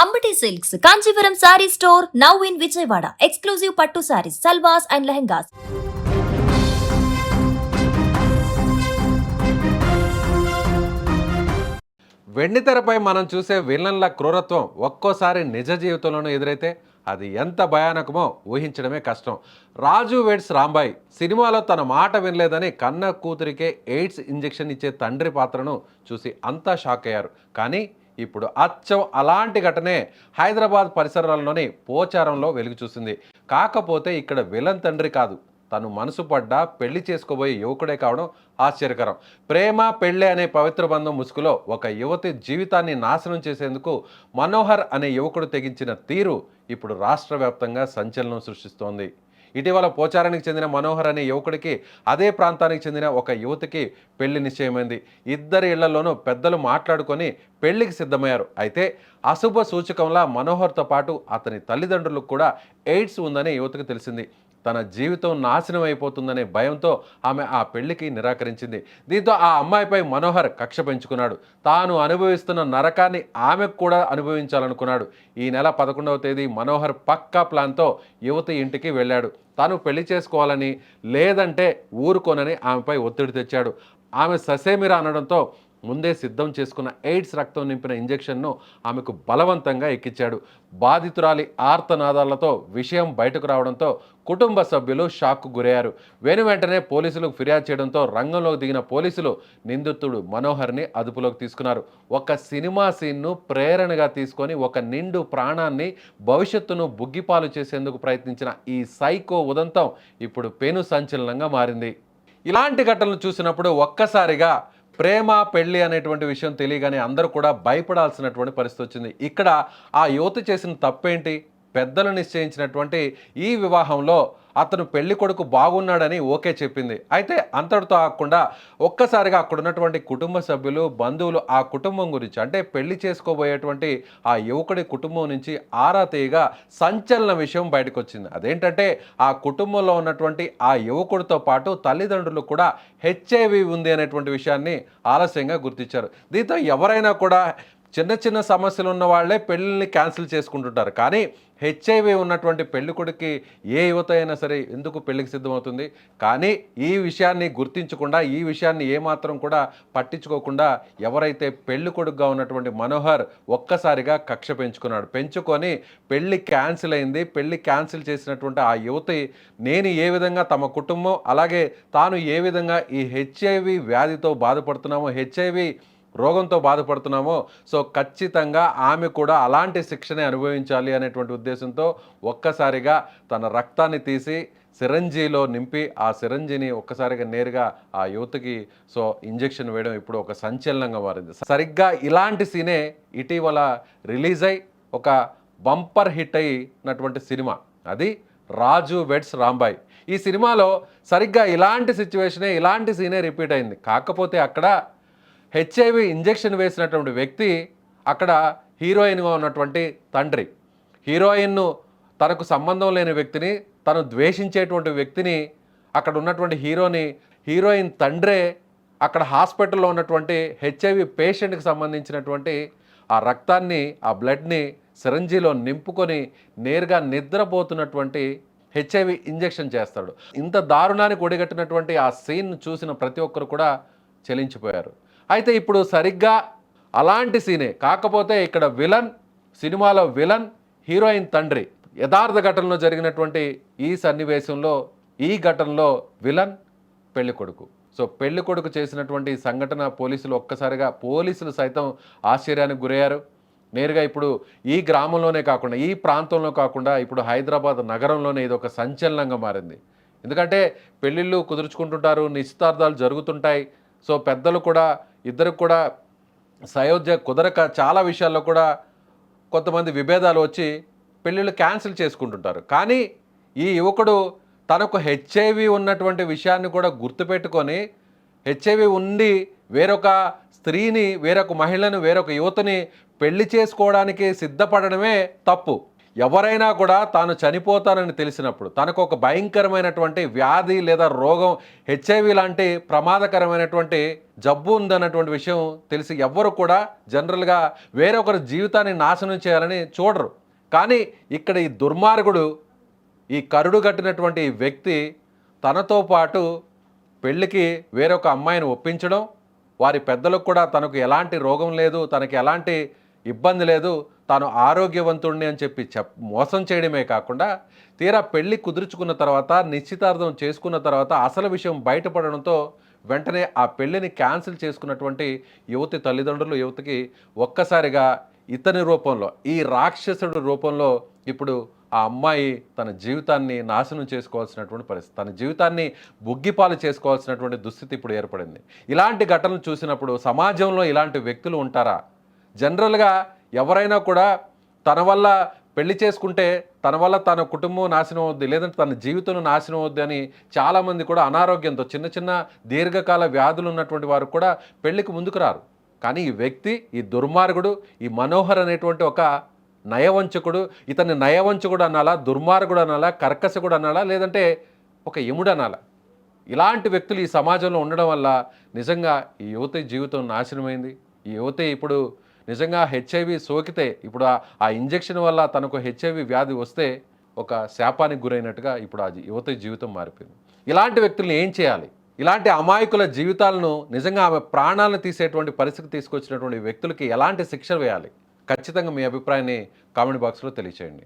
Ambati silks Kanchipuram sorry store now in Vijayawada. Exclusive పట్టు saris, సల్వాస్ and lehengas. వెండితెరపై మనం చూసే విలన్ల క్రూరత్వం ఒక్కోసారి నిజ జీవితంలోనూ ఎదురైతే అది ఎంత భయానకమో ఊహించడమే కష్టం. రాజు వెడ్స్ రాంబాయ్ సినిమాలో తన మాట వినలేదని కన్న కూతురికే ఎయిడ్స్ ఇంజెక్షన్ ఇచ్చే తండ్రి పాత్రను చూసి అంతా షాక్ అయ్యారు. కానీ ఇప్పుడు అచ్చం అలాంటి ఘటనే హైదరాబాద్ పరిసరాల్లోని పోచారంలో వెలుగు చూసింది. కాకపోతే ఇక్కడ విలన్ తండ్రి కాదు, తను మనసు పడ్డ పెళ్లి చేసుకోబోయే యువకుడే కావడం ఆశ్చర్యకరం. ప్రేమ పెళ్ళి అనే పవిత్ర బంధం ముసుగులో ఒక యువతి జీవితాన్ని నాశనం చేసేందుకు మనోహర్ అనే యువకుడు తెగించిన తీరు ఇప్పుడు రాష్ట్ర వ్యాప్తంగా సంచలనం సృష్టిస్తోంది. ఇటీవల పోచారానికి చెందిన మనోహర్ అనే యువకుడికి అదే ప్రాంతానికి చెందిన ఒక యువతికి పెళ్లి నిశ్చయమైంది. ఇద్దరి ఇళ్లలోనూ పెద్దలు మాట్లాడుకొని పెళ్లికి సిద్ధమయ్యారు. అయితే అశుభ సూచకంలా మనోహర్తో పాటు అతని తల్లిదండ్రులకు కూడా ఎయిడ్స్ ఉందని యువతికి తెలిసింది. తన జీవితం నాశనం అయిపోతుందనే భయంతో ఆమె ఆ పెళ్లికి నిరాకరించింది. దీంతో ఆ అమ్మాయిపై మనోహర్ కక్ష పెంచుకున్నాడు. తాను అనుభవిస్తున్న నరకాన్ని ఆమెకు కూడా అనుభవించాలనుకున్నాడు. ఈ నెల 11వ తేదీ మనోహర్ పక్కా ప్లాన్తో యువతి ఇంటికి వెళ్ళాడు. తాను పెళ్లి చేసుకోవాలని, లేదంటే ఊరుకోనని ఆమెపై ఒత్తిడి తెచ్చాడు. ఆమె ససేమిరా అనడంతో ముందే సిద్ధం చేసుకున్న ఎయిడ్స్ రక్తం నింపిన ఇంజెక్షన్ను ఆమెకు బలవంతంగా ఎక్కించాడు. బాధితురాలి ఆర్తనాదాలతో విషయం బయటకు రావడంతో కుటుంబ సభ్యులు షాక్కు గురయ్యారు. వెంటనే పోలీసులకు ఫిర్యాదు చేయడంతో రంగంలోకి దిగిన పోలీసులు నిందితుడు మనోహర్ని అదుపులోకి తీసుకున్నారు. ఒక సినిమా సీన్ను ప్రేరణగా తీసుకొని ఒక నిండు ప్రాణాన్ని, భవిష్యత్తును బుగ్గిపాలు చేసేందుకు ప్రయత్నించిన ఈ సైకో ఉదంతం ఇప్పుడు పెను సంచలనంగా మారింది. ఇలాంటి ఘటనలు చూసినప్పుడు ఒక్కసారిగా ప్రేమ పెళ్ళి అనేటువంటి విషయం తెలియగానే అందరూ కూడా భయపడాల్సినటువంటి పరిస్థితి వచ్చింది. ఇక్కడ ఆ యువతి చేసిన తప్పేంటి? పెద్దలు నిశ్చయించినటువంటి ఈ వివాహంలో అతను పెళ్లి కొడుకు బాగున్నాడని ఓకే చెప్పింది. అయితే అంతటితో ఆగకుండా ఒక్కసారిగా అక్కడ ఉన్నటువంటి కుటుంబ సభ్యులు, బంధువులు ఆ కుటుంబం గురించి, అంటే పెళ్లి చేసుకోబోయేటువంటి ఆ యువకుడి కుటుంబం నుంచి ఆరా తీయగా సంచలన విషయం బయటకు వచ్చింది. అదేంటంటే ఆ కుటుంబంలో ఉన్నటువంటి ఆ యువకుడితో పాటు తల్లిదండ్రులు కూడా హెచ్ఐవి ఉంది అనేటువంటి విషయాన్ని ఆలస్యంగా గుర్తించారు. దీంతో ఎవరైనా కూడా చిన్న చిన్న సమస్యలు ఉన్న వాళ్ళే పెళ్ళిని క్యాన్సిల్ చేసుకుంటుంటారు. కానీ హెచ్ఐవి ఉన్నటువంటి పెళ్ళికొడుకి ఏ యువత అయినా సరే ఎందుకు పెళ్లికి సిద్ధమవుతుంది? కానీ ఈ విషయాన్ని గుర్తించకుండా, ఈ విషయాన్ని ఏమాత్రం కూడా పట్టించుకోకుండా ఎవరైతే పెళ్ళికొడుకుగా ఉన్నటువంటి మనోహర్ ఒక్కసారిగా కక్ష పెంచుకొని పెళ్ళి క్యాన్సిల్ అయింది. పెళ్ళి క్యాన్సిల్ చేసినటువంటి ఆ యువతి నేను ఏ విధంగా తమ కుటుంబం, అలాగే తాను ఏ విధంగా ఈ హెచ్ఐవి వ్యాధితో బాధపడుతున్నామో, హెచ్ఐవి రోగంతో బాధపడుతున్నామో, సో ఖచ్చితంగా ఆమె కూడా అలాంటి శిక్షనే అనుభవించాలి అనేటువంటి ఉద్దేశంతో ఒక్కసారిగా తన రక్తాన్ని తీసి సిరంజీలో నింపి ఆ సిరంజిని ఒక్కసారిగా నేరుగా ఆ యువతికి ఇంజెక్షన్ వేయడం ఇప్పుడు ఒక సంచలనంగా మారింది. సరిగ్గా ఇలాంటి సీనే ఇటీవల రిలీజ్ అయి ఒక బంపర్ హిట్ అయినటువంటి సినిమా, అది రాజు వెడ్స్ రాంబాయ్. ఈ సినిమాలో సరిగ్గా ఇలాంటి సిచ్యువేషనే, ఇలాంటి సీనే రిపీట్ అయింది. కాకపోతే అక్కడ హెచ్ఐవి ఇంజెక్షన్ వేసినటువంటి వ్యక్తి అక్కడ హీరోయిన్గా ఉన్నటువంటి తండ్రి. హీరోయిన్ను, తనకు సంబంధం లేని వ్యక్తిని, తను ద్వేషించేటువంటి వ్యక్తిని, అక్కడ ఉన్నటువంటి హీరోయిన్ తండ్రే అక్కడ హాస్పిటల్లో ఉన్నటువంటి హెచ్ఐవి పేషెంట్కి సంబంధించినటువంటి ఆ రక్తాన్ని, ఆ బ్లడ్ని సిరంజీలో నింపుకొని నేరుగా నిద్రపోతున్నటువంటి హెచ్ఐవి ఇంజెక్షన్ చేస్తాడు. ఇంత దారుణానికి ఒడిగట్టినటువంటి ఆ సీన్ చూసిన ప్రతి ఒక్కరు కూడా చెలించిపోయారు. అయితే ఇప్పుడు సరిగ్గా అలాంటి సీనే, కాకపోతే ఇక్కడ విలన్, సినిమాలో విలన్ హీరోయిన్ తండ్రి. యథార్థ ఘటనలో జరిగినటువంటి ఈ సన్నివేశంలో, ఈ ఘటనలో విలన్ పెళ్లి కొడుకు. పెళ్లి కొడుకు చేసినటువంటి సంఘటన పోలీసులు సైతం ఆశ్చర్యానికి గురయ్యారు. నేరుగా ఇప్పుడు ఈ గ్రామంలోనే కాకుండా, ఈ ప్రాంతంలో కాకుండా ఇప్పుడు హైదరాబాద్ నగరంలోనే ఇది ఒక సంచలనంగా మారింది. ఎందుకంటే పెళ్ళిళ్ళు కుదుర్చుకుంటుంటారు, నిశ్చితార్థాలు జరుగుతుంటాయి. పెద్దలు కూడా, ఇద్దరు కూడా సయోధ్య కుదరక చాలా విషయాల్లో కూడా కొంతమంది విభేదాలు వచ్చి పెళ్ళిళ్ళు క్యాన్సిల్ చేసుకుంటుంటారు. కానీ ఈ యువకుడు తనకు హెచ్ఐవి ఉన్నటువంటి విషయాన్ని కూడా గుర్తుపెట్టుకొని హెచ్ఐవి ఉండి వేరొక స్త్రీని, వేరొక మహిళను, వేరొక యువతని పెళ్లి చేసుకోవడానికి సిద్ధపడడమే తప్పు. ఎవరైనా కూడా తాను చనిపోతానని తెలిసినప్పుడు, తనకు ఒక భయంకరమైనటువంటి వ్యాధి లేదా రోగం, హెచ్ఐవి లాంటి ప్రమాదకరమైనటువంటి జబ్బు ఉందన్నటువంటి విషయం తెలిసి ఎవ్వరు కూడా జనరల్గా వేరొకరి జీవితాన్ని నాశనం చేయాలని చూడరు. కానీ ఇక్కడ ఈ దుర్మార్గుడు, ఈ కరుడు కట్టినటువంటి ఈ వ్యక్తి తనతో పాటు పెళ్ళికి వేరొక అమ్మాయిని ఒప్పించడం, వారి పెద్దలకు కూడా తనకు ఎలాంటి రోగం లేదు, తనకి ఎలాంటి ఇబ్బంది లేదు, తాను ఆరోగ్యవంతుడిని అని చెప్పి మోసం చేయడమే కాకుండా తీరా పెళ్లి కుదుర్చుకున్న తర్వాత, నిశ్చితార్థం చేసుకున్న తర్వాత అసలు విషయం బయటపడడంతో వెంటనే ఆ పెళ్లిని క్యాన్సిల్ చేసుకున్నటువంటి యువతి తల్లిదండ్రులు యువతికి ఒక్కసారిగా ఇతని రూపంలో, ఈ రాక్షసుడి రూపంలో ఇప్పుడు ఆ అమ్మాయి తన జీవితాన్ని నాశనం చేసుకోవాల్సినటువంటి పరిస్థితి, తన జీవితాన్ని బుగ్గిపాలు చేసుకోవాల్సినటువంటి దుస్థితి ఇప్పుడు ఏర్పడింది. ఇలాంటి ఘటనలు చూసినప్పుడు సమాజంలో ఇలాంటి వ్యక్తులు ఉంటారా? జనరల్గా ఎవరైనా కూడా తన వల్ల పెళ్లి చేసుకుంటే తన వల్ల తన కుటుంబం నాశనం అవుద్ది, లేదంటే తన జీవితం నాశనం అవుద్ది అని చాలామంది కూడా అనారోగ్యంతో చిన్న చిన్న దీర్ఘకాల వ్యాధులు ఉన్నటువంటి వారు కూడా పెళ్లికి ముందుకు రారు. కానీ ఈ వ్యక్తి, ఈ దుర్మార్గుడు, ఈ మనోహర్ అనేటువంటి ఒక నయవంచకుడు, ఇతన్ని నయవంచకుడు అనాలా, దుర్మార్గుడు అనాలా, కర్కశకుడు అనాలా, లేదంటే ఒక యముడు అనాలా? ఇలాంటి వ్యక్తులు ఈ సమాజంలో ఉండడం వల్ల నిజంగా ఈ యువతి జీవితం నాశనమైంది. ఈ యువతి ఇప్పుడు నిజంగా హెచ్ఐవి సోకితే, ఇప్పుడు ఆ ఇంజెక్షన్ వల్ల తనకు హెచ్ఐవి వ్యాధి వస్తే ఒక శాపానికి గురైనట్టుగా ఇప్పుడు ఆ యువతి జీవితం మారిపోయింది. ఇలాంటి వ్యక్తులను ఏం చేయాలి? ఇలాంటి అమాయకుల జీవితాలను, నిజంగా ఆమె ప్రాణాలను తీసేటువంటి పరిస్థితి తీసుకొచ్చినటువంటి వ్యక్తులకి ఎలాంటి శిక్ష వేయాలి? ఖచ్చితంగా మీ అభిప్రాయాన్ని కామెంట్ బాక్స్లో తెలియచేయండి.